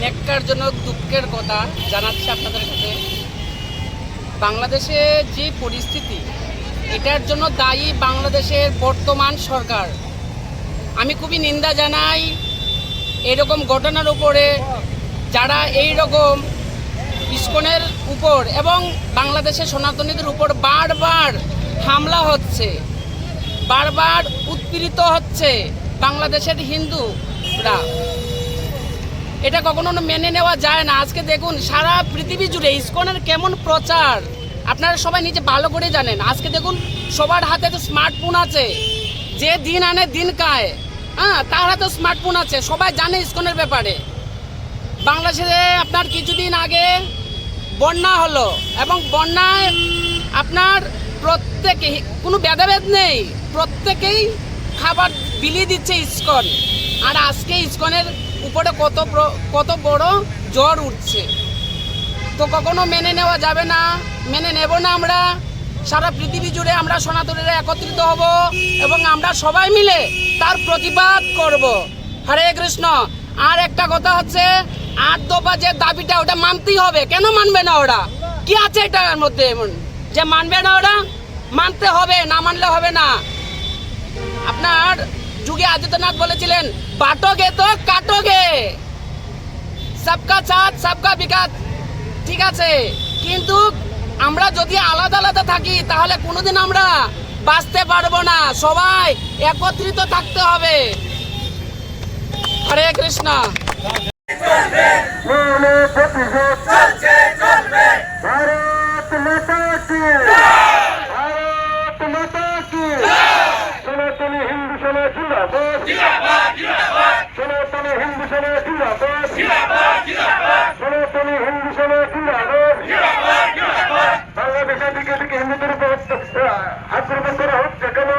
ন্যাক্কারজনক দুঃখের কথা জানাচ্ছি আপনাদের কাছে। বাংলাদেশে যে পরিস্থিতি, এটার জন্য দায়ী বাংলাদেশের বর্তমান সরকার। আমি খুবই নিন্দা জানাই এরকম ঘটনার উপরে, যারা এই রকম ইসকনের উপর এবং বাংলাদেশের সনাতনীদের উপর বারবার হামলা হচ্ছে, বারবার উৎপীড়িত হচ্ছে বাংলাদেশের হিন্দুরা। এটা কখনো মেনে নেওয়া যায় না। আজকে দেখুন সারা পৃথিবী জুড়ে ইসকনের কেমন প্রচার, আপনারা সবাই নিজে ভালো করে জানেন। আজকে দেখুন সবার হাতে তো স্মার্টফোন আছে, যে দিন আনে দিন খায়, তার হাতে স্মার্টফোন আছে, সবাই জানে ইসকনের ব্যাপারে। বাংলাদেশে আপনার কিছুদিন আগে বন্যা হলো এবং বন্যায় আপনার প্রত্যেকে, কোনো ভেদাভেদ নেই, প্রত্যেকেই খাবার বিলিয়ে দিচ্ছে ইসকন। আর আজকে ইসকনের উপরে কত বড় জ্বর উঠছে, তো কখনো মেনে নেওয়া যাবে না, মেনে নেব না আমরা। সারা পৃথিবী জুড়ে আমরা সনাতনীরা একত্রিত হব এবং আমরা সবাই মিলে তার প্রতিবাদ করব। হরে কৃষ্ণ। আর একটা কথা হচ্ছে, 8 দফা যে দাবিটা, ওটা মানতেই হবে। কেন মানবে না ওরা? কি আছে এটার মধ্যে এমন যে মানবে না? ওরা মানতে হবে, না মানলে হবে না। আপনার যোগী আদিত্যনাথ বলেছিলেন, বাটোগে তো কাটোগে, সবকা সাথ সবকা বিকাশ। ঠিক আছে, কিন্তু আমরা যদি আলাদা আলাদা থাকি তাহলে কোনোদিন আমরা বাঁচতে পারবো না। সবাই একত্রিত থাকতে হবে। হরে কৃষ্ণ। ভারত মাতা কি, ভারত মাতা কি। সনাতনী হিন্দু সমাজ জিন্দাবাদ, সনাতনী হিন্দু সমাজ জিন্দাবাদ, সনাতনী হিন্দু সমাজ জিন্দাবাদ। বাংলাদেশের দিকে দিকে হিন্দুদের উপর আক্রমণ করা হচ্ছে কেন?